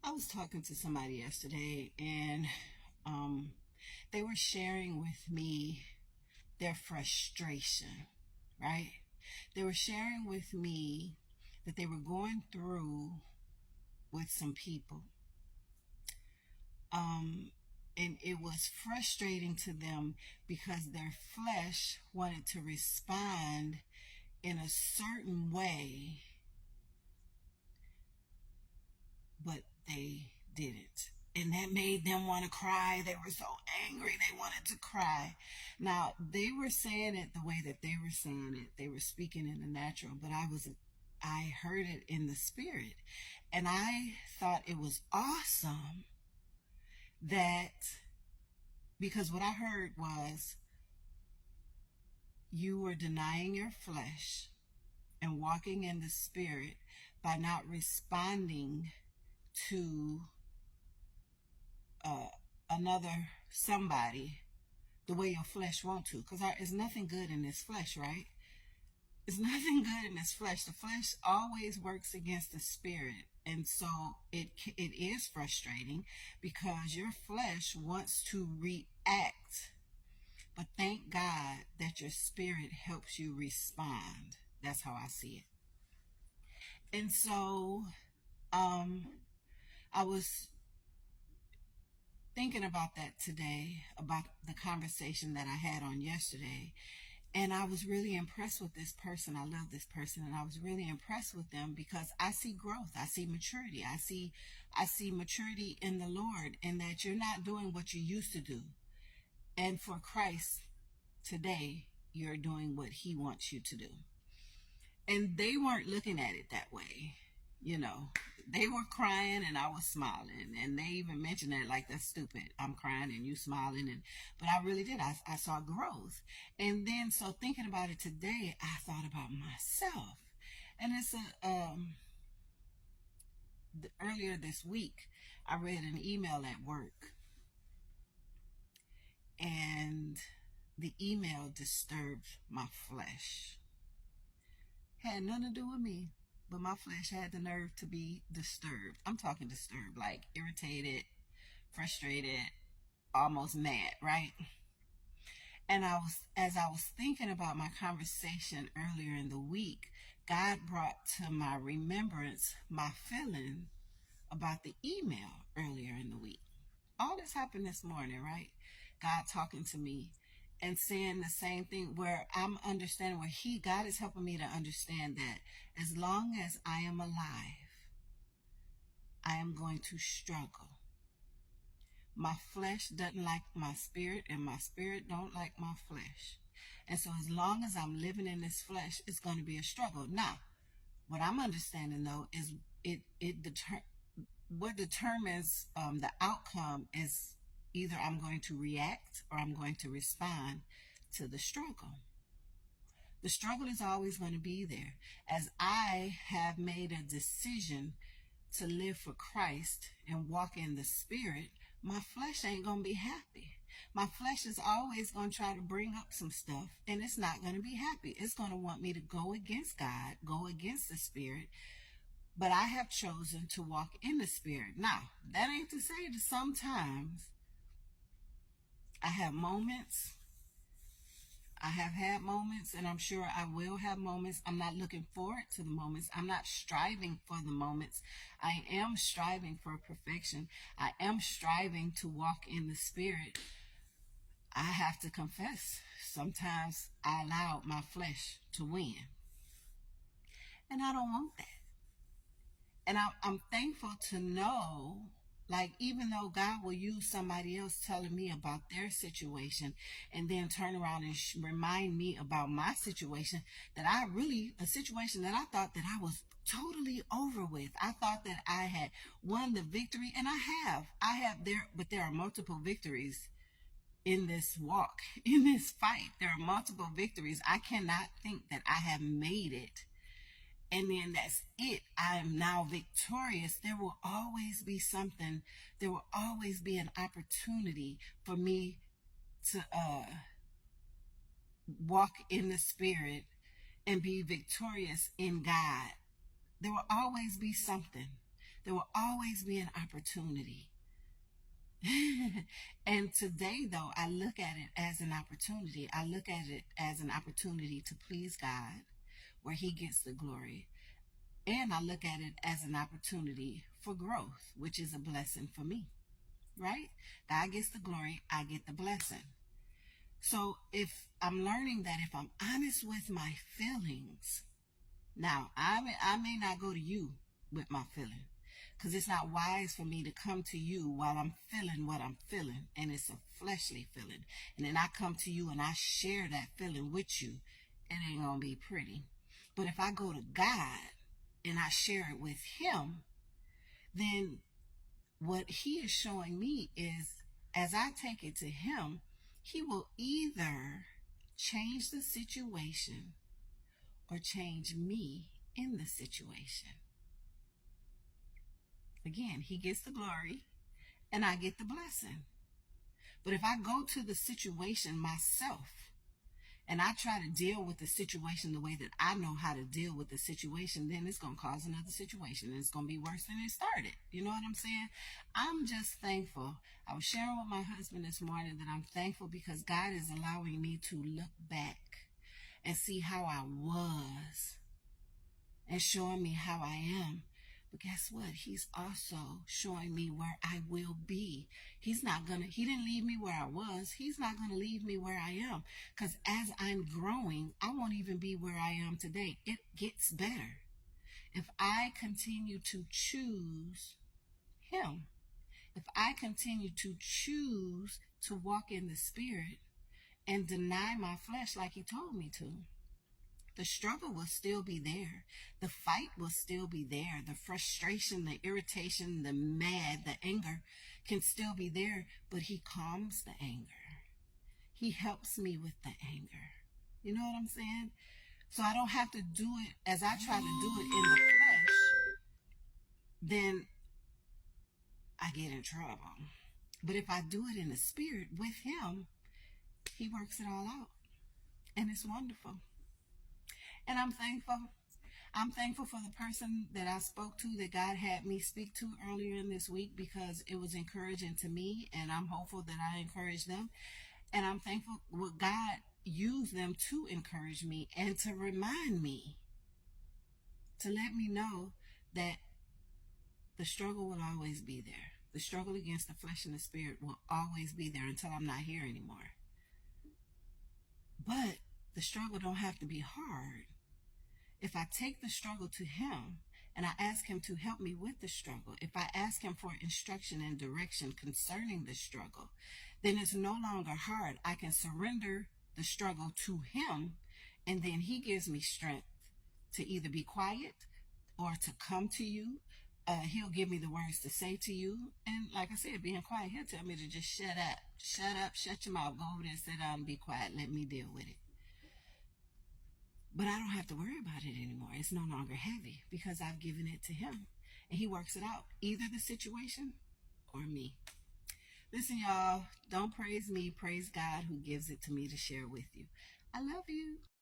I was talking to somebody yesterday and um, they were sharing with me their frustration, right? They were sharing with me that they were going through with some people. Um, and it was frustrating to them because their flesh wanted to respond in a certain way, but they didn't. And that made them want to cry. They were so angry. They wanted to cry. Now, they were saying it the way that they were saying it. They were speaking in the natural, but I heard it in the spirit. And I thought it was awesome that, because what I heard was you were denying your flesh and walking in the spirit by not responding to uh, another somebody the way your flesh want to, because there's nothing good in this flesh, right? It's nothing good in this flesh. The flesh always works against the spirit, and so it is frustrating because your flesh wants to react, but thank God that your spirit helps you respond. That's how I see it. And so um I was thinking about that today, about the conversation that I had on yesterday. And I was really impressed with this person. I love this person, and I was really impressed with them because I see growth. I see maturity. I see maturity in the Lord, and that you're not doing what you used to do. And for Christ today, you're doing what he wants you to do. And they weren't looking at it that way. You know, they were crying and I was smiling, and they even mentioned that like, that's stupid, I'm crying and you smiling. And but I really did. I saw growth. And then, so thinking about it today, I thought about myself. And it's earlier this week I read an email at work, and the email disturbed my flesh. Had nothing to do with me, but my flesh had the nerve to be disturbed. I'm talking disturbed, like irritated, frustrated, almost mad, right? And as I was thinking about my conversation earlier in the week, God brought to my remembrance my feeling about the email earlier in the week. All this happened this morning, right? God talking to me and saying the same thing, where I'm understanding, where God is helping me to understand that as long as I am alive, I am going to struggle. My flesh doesn't like my spirit, and my spirit don't like my flesh. And so as long as I'm living in this flesh, it's going to be a struggle. Now, what I'm understanding though is what determines the outcome is either I'm going to react or I'm going to respond to the struggle. The struggle is always going to be there. As I have made a decision to live for Christ and walk in the spirit, my flesh ain't going to be happy. My flesh is always going to try to bring up some stuff, and it's not going to be happy. It's going to want me to go against God, go against the spirit. But I have chosen to walk in the spirit. Now, that ain't to say that sometimes I have moments. I have had moments, and I'm sure I will have moments. I'm not looking forward to the moments. I'm not striving for the moments. I am striving for perfection. I am striving to walk in the spirit. I have to confess, sometimes I allowed my flesh to win. And I don't want that. And I'm thankful to know, like, even though God will use somebody else telling me about their situation and then turn around and remind me about my situation, that a situation that I thought that I was totally over with. I thought that I had won the victory, and I have there, but there are multiple victories in this walk, in this fight. There are multiple victories. I cannot think that I have made it and then that's it. I am now victorious. There will always be something. There will always be an opportunity for me to walk in the spirit and be victorious in God. There will always be something. There will always be an opportunity. And today, though, I look at it as an opportunity. I look at it as an opportunity to please God, where He gets the glory. And I look at it as an opportunity for growth, which is a blessing for me, right? God gets the glory, I get the blessing. So if I'm learning that if I'm honest with my feelings, now I may not go to you with my feeling, because it's not wise for me to come to you while I'm feeling what I'm feeling, and it's a fleshly feeling. And then I come to you and I share that feeling with you, it ain't gonna be pretty. But if I go to God and I share it with Him, then what He is showing me is, as I take it to Him, He will either change the situation or change me in the situation. Again, He gets the glory and I get the blessing. But if I go to the situation myself and I try to deal with the situation the way that I know how to deal with the situation, then it's going to cause another situation, and it's going to be worse than it started. You know what I'm saying? I'm just thankful. I was sharing with my husband this morning that I'm thankful because God is allowing me to look back and see how I was and showing me how I am. But guess what? He's also showing me where I will be. He didn't leave me where I was. He's not gonna leave me where I am. Because as I'm growing, I won't even be where I am today. It gets better. If I continue to choose Him, if I continue to choose to walk in the Spirit and deny my flesh like He told me to, the struggle will still be there. The fight will still be there. The frustration, the irritation, the mad, the anger can still be there, but He calms the anger. He helps me with the anger. You know what I'm saying? So I don't have to do it as I try to do it in the flesh, then I get in trouble. But if I do it in the Spirit with Him, He works it all out. And it's wonderful. And I'm thankful. I'm thankful for the person that I spoke to, that God had me speak to earlier in this week, because it was encouraging to me, and I'm hopeful that I encouraged them. And I'm thankful what God used them to encourage me and to remind me, to let me know that the struggle will always be there. The struggle against the flesh and the spirit will always be there until I'm not here anymore. But the struggle don't have to be hard. If I take the struggle to Him and I ask Him to help me with the struggle, if I ask Him for instruction and direction concerning the struggle, then it's no longer hard. I can surrender the struggle to Him, and then He gives me strength to either be quiet or to come to you. He'll give me the words to say to you. And like I said, being quiet, He'll tell me to just shut up, shut your mouth, go over there and sit down and be quiet. Let me deal with it. But I don't have to worry about it anymore. It's no longer heavy because I've given it to Him. And He works it out, either the situation or me. Listen, y'all, don't praise me. Praise God who gives it to me to share with you. I love you.